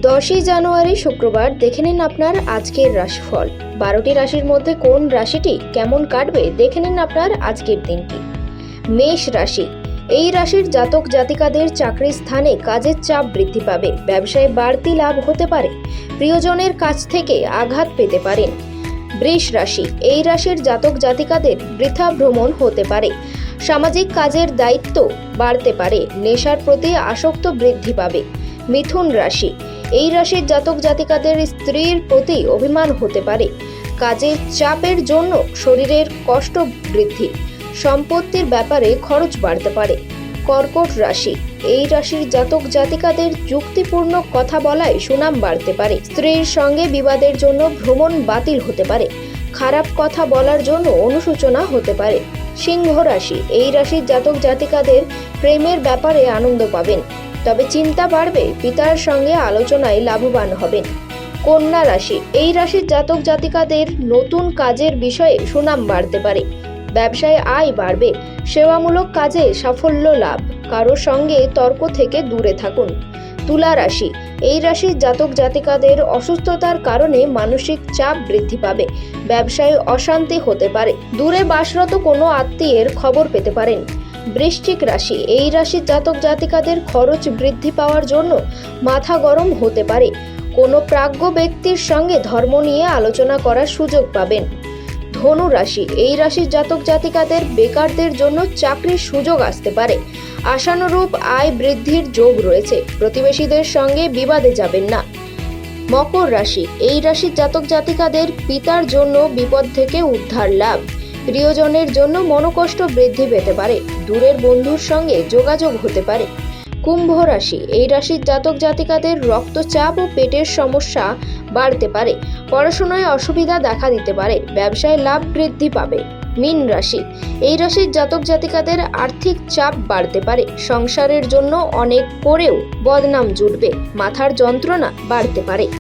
10ই জানুয়ারি শুক্রবার দেখে নিন আপনার আজকের রাশিফল। 12টি রাশির মধ্যে কোন রাশিটি কেমন কাটবে দেখে নিন আপনার আজকের দিনটি। মেষ রাশি, এই রাশির জাতক জাতিকাদের চাকরির স্থানে কাজের চাপ বৃদ্ধি পাবে, ব্যবসায় বাড়তি লাভ হতে পারে, প্রিয়জনের কাছ থেকে আঘাত পেতে পারেন। বৃষ রাশি, এই রাশির জাতক জাতিকাদের বৃথা ভ্রমণ হতে পারে, সামাজিক কাজের দায়িত্ব বাড়তে পারে, নেশার প্রতি আসক্ত বৃদ্ধি পাবে। মিথুন রাশি, এই রাশির জাতক জাতিকাদের স্ত্রীর প্রতি অভিমান হতে পারে, কাজের চাপের জন্য শরীরের কষ্ট বৃদ্ধি, সম্পত্তির ব্যাপারে খরচ বাড়তে পারে। কর্কট রাশি, এই রাশির জাতক জাতিকাদের যুক্তিপূর্ণ কথা বলায় সুনাম বাড়তে পারে, স্ত্রীর সঙ্গে বিবাদের জন্য ভ্রমণ বাতিল হতে পারে, খারাপ কথা বলার জন্য অনুশোচনা হতে পারে। সিংহ রাশি, এই রাশির জাতক জাতিকাদের প্রেমের ব্যাপারে আনন্দ পাবেন, তবে চিন্তা বাড়বে, পিতার সঙ্গে আলোচনায় লাভবান হবেন। কন্যা রাশি, এই রাশির জাতক জাতিকাদের নতুন কাজের বিষয়ে সুনাম বাড়তে পারে, ব্যবসায় আয় বাড়বে, সেবামূলক কাজে সাফল্য লাভ, কারো সঙ্গে তর্ক থেকে দূরে থাকুন। তুলা রাশি, এই রাশির জাতক জাতিকাদের অসুস্থতার কারণে মানসিক চাপ বৃদ্ধি পাবে, ব্যবসায় অশান্তি হতে পারে, দূরে বাসরত কোনো আত্মীয়ের খবর পেতে পারেন। বৃশ্চিক রাশি, এই রাশির জাতক জাতিকাদের খরচ বৃদ্ধি পাওয়ার জন্য মাথা গরম হতে পারে, কোনো প্রাজ্ঞ ব্যক্তির সঙ্গে ধর্ম নিয়ে আলোচনা করার সুযোগ পাবেন। ধনু রাশি, এই রাশির জাতক জাতিকাদের বেকারদের জন্য চাকরির সুযোগ আসতে পারে, আশানুরূপ আয় বৃদ্ধির যোগ রয়েছে, প্রতিবেশীদের সঙ্গে বিবাদে যাবেন না। মকর রাশি, এই রাশির জাতক জাতিকাদের পিতার জন্য বিপদ থেকে উদ্ধার লাভ, প্রিয়জনের জন্য মনোকষ্ট বৃদ্ধি পেতে পারে, দূরের বন্ধুর সঙ্গে যোগাযোগ হতে পারে। কুম্ভ রাশি, এই রাশির জাতক জাতিকাদের রক্তচাপ ও পেটের সমস্যা বাড়তে পারে, পড়াশোনায় অসুবিধা দেখা দিতে পারে, ব্যবসায় লাভ বৃদ্ধি পাবে। মীন রাশি, এই রাশির জাতক জাতিকাদের আর্থিক চাপ বাড়তে পারে, সংসারের জন্য অনেক করেও বদনাম জুটবে, মাথার যন্ত্রণা বাড়তে পারে।